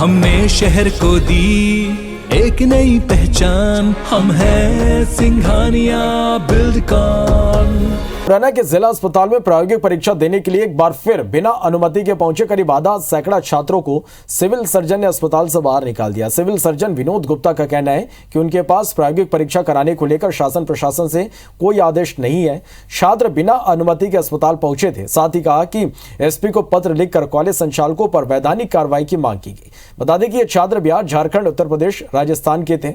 हमने शहर को दी एक नई पहचान, हम हैं सिंघानिया बिल्डकॉन। मुरैना के जिला अस्पताल में प्रायोगिक परीक्षा देने के लिए एक बार फिर बिना अनुमति के पहुंचे करीब आधा सैकड़ा छात्रों को सिविल सर्जन ने अस्पताल से बाहर निकाल दिया। सिविल सर्जन विनोद गुप्ता का कहना है कि उनके पास प्रायोगिक परीक्षा कराने को लेकर शासन प्रशासन से कोई आदेश नहीं है। छात्र बिना अनुमति के अस्पताल पहुंचे थे। साथ ही कहा कि एसपी को पत्र लिखकर कॉलेज संचालकों पर वैधानिक कार्रवाई की मांग की गई। बता दें कि ये छात्र बिहार, झारखंड, उत्तर प्रदेश, राजस्थान के थे,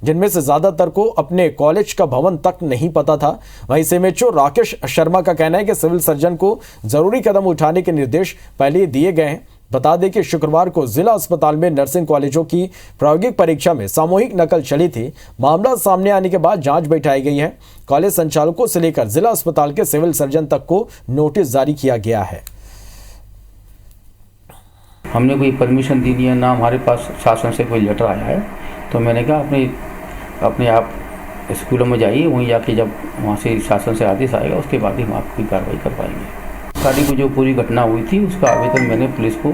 जिनमें से ज्यादातर को अपने कॉलेज का भवन तक नहीं पता था। वहीं सीएमएचओ राकेश शर्मा का कहना है कि सिविल सर्जन को जरूरी कदम उठाने के निर्देश पहले दिए गए हैं। बता दें कि शुक्रवार को जिला अस्पताल में नर्सिंग कॉलेजों की प्रायोगिक परीक्षा में सामूहिक नकल चली थी। मामला सामने आने के बाद जांच बैठाई गई है। कॉलेज संचालकों से लेकर जिला अस्पताल के सिविल सर्जन तक को नोटिस जारी किया गया है। हमने कोई परमिशन दी नहीं है, ना हमारे पास शासन से कोई लेटर आया है। तो मैंने कहा अपने आप स्कूलों में जाइए, वहीं जाके जब वहाँ से शासन से आदेश आएगा उसके बाद ही हम आपकी कार्रवाई कर पाएंगे। शादी को जो पूरी घटना हुई थी उसका आवेदन मैंने पुलिस को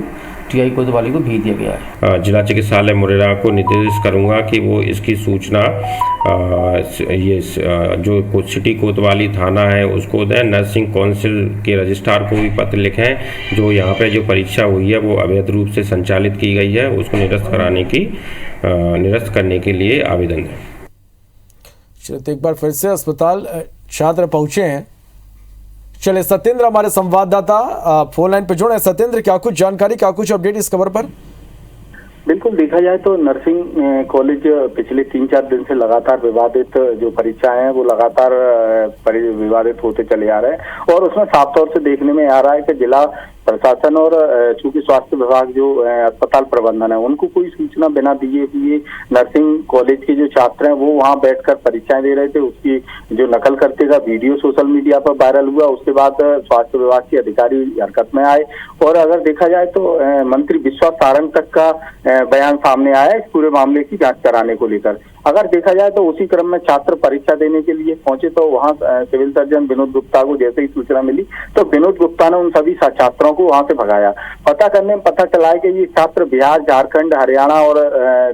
टीआई कोतवाली को भेज दिया गया है। जिला चिकित्सालय मुरैना को निर्देश करूंगा कि वो इसकी सूचना ये जो सिटी कोतवाली थाना है उसको दें। नर्सिंग काउंसिल के रजिस्ट्रार को भी पत्र लिखें। जो यहाँ पे जो परीक्षा हुई है वो अवैध रूप से संचालित की गई है, उसको निरस्त करने के लिए आवेदन दें। चलिए एक बार फिर से अस्पताल छात्र पहुंचे हैं। चले सत्येंद्र हमारे संवाददाता फोन लाइन पे जुड़े। सत्येंद्र, क्या कुछ जानकारी, क्या कुछ अपडेट इस खबर पर? बिल्कुल, देखा जाए तो नर्सिंग कॉलेज पिछले 3-4 दिन से लगातार विवादित जो परीक्षाएं हैं वो लगातार विवादित होते चले आ रहे हैं और उसमें साफ तौर से देखने में आ रहा है कि जिला प्रशासन और चूंकि स्वास्थ्य विभाग जो अस्पताल प्रबंधन है उनको कोई सूचना बिना दिए हुए नर्सिंग कॉलेज के जो छात्र हैं वो वहां बैठकर परीक्षाएं दे रहे थे। उसकी जो नकल करते का वीडियो सोशल मीडिया पर वायरल हुआ, उसके बाद स्वास्थ्य विभाग के अधिकारी हरकत में आए और अगर देखा जाए तो मंत्री विश्वास सारंग तक का बयान सामने आया इस पूरे मामले की जांच कराने को लेकर। अगर देखा जाए तो उसी क्रम में छात्र परीक्षा देने के लिए पहुंचे तो वहां सिविल सर्जन विनोद गुप्ता को जैसे ही सूचना मिली तो विनोद गुप्ता ने उन सभी छात्रों को वहां से भगाया। पता करने में पता चला है कि ये छात्र बिहार, झारखंड, हरियाणा और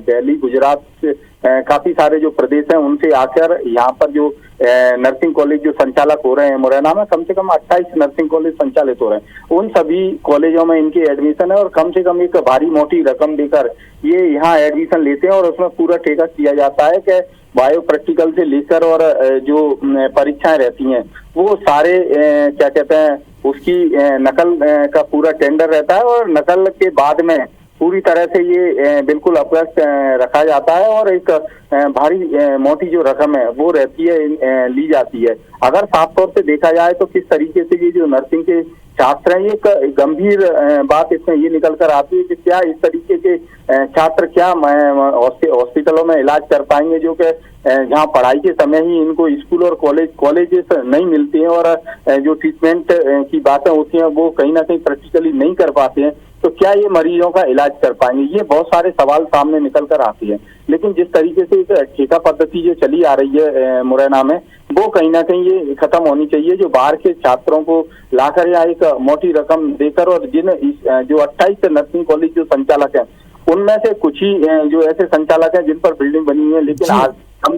दिल्ली, गुजरात से काफी सारे जो प्रदेश हैं उनसे आकर यहाँ पर जो नर्सिंग कॉलेज जो संचालक हो रहे हैं मुरैना में कम से कम 28 नर्सिंग कॉलेज संचालित हो रहे हैं। उन सभी कॉलेजों में इनकी एडमिशन है और कम से कम एक भारी मोटी रकम देकर ये यहाँ एडमिशन लेते हैं और उसमें पूरा ठेका किया जाता है कि बायो प्रैक्टिकल से लेकर और जो परीक्षाएं रहती हैं वो सारे क्या कहते हैं उसकी नकल का पूरा टेंडर रहता है और नकल के बाद में पूरी तरह से ये बिल्कुल अप्रस्त रखा जाता है और एक भारी मोटी जो रकम है वो रहती है ली जाती है। अगर साफ तौर से देखा जाए तो किस तरीके से ये जो नर्सिंग के छात्र हैं ये गंभीर बात इसमें ये निकल कर आती है कि क्या इस तरीके के छात्र क्या हॉस्पिटलों में इलाज कर पाएंगे जो कि जहाँ पढ़ाई के समय ही इनको स्कूल और कॉलेजेस नहीं मिलती हैं और जो ट्रीटमेंट की बातें होती हैं वो कहीं ना कहीं प्रैक्टिकली नहीं कर पाते हैं तो क्या ये मरीजों का इलाज कर पाएंगे? ये बहुत सारे सवाल सामने निकल कर आती है। लेकिन जिस तरीके से एक ठेका पद्धति जो चली आ रही है मुरैना में वो कहीं ना कहीं ये खत्म होनी चाहिए। जो बाहर के छात्रों को लाकर यहाँ एक मोटी रकम देकर और जो 28 नर्सिंग कॉलेज जो संचालक हैं उनमें से कुछ ही जो ऐसे संचालक हैं जिन पर बिल्डिंग बनी हुई है, लेकिन आज हम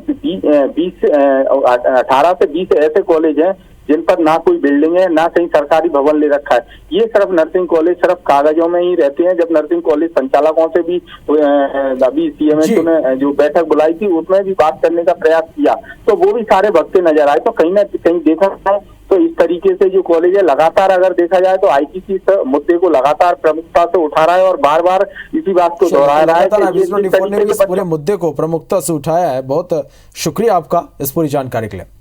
18 से 20 ऐसे कॉलेज हैं जिन पर ना कोई बिल्डिंग है ना कहीं सरकारी भवन ले रखा है। ये सिर्फ नर्सिंग कॉलेज सिर्फ कागजों में ही रहते हैं। जब नर्सिंग कॉलेज संचालकों से भी अभी सीएमएचओ ने जो बैठक बुलाई थी उसमें भी बात करने का प्रयास किया तो वो भी सारे भगते नजर आए। तो कहीं ना कहीं देखा जाए तो इस तरीके से जो कॉलेज है लगातार अगर देखा जाए तो आईसीसी इस मुद्दे को लगातार प्रमुखता से उठा रहा है और बार बार इसी बात को दोहरा रहा है। पूरे मुद्दे को प्रमुखता से उठाया है। बहुत शुक्रिया आपका इस पूरी जानकारी के लिए।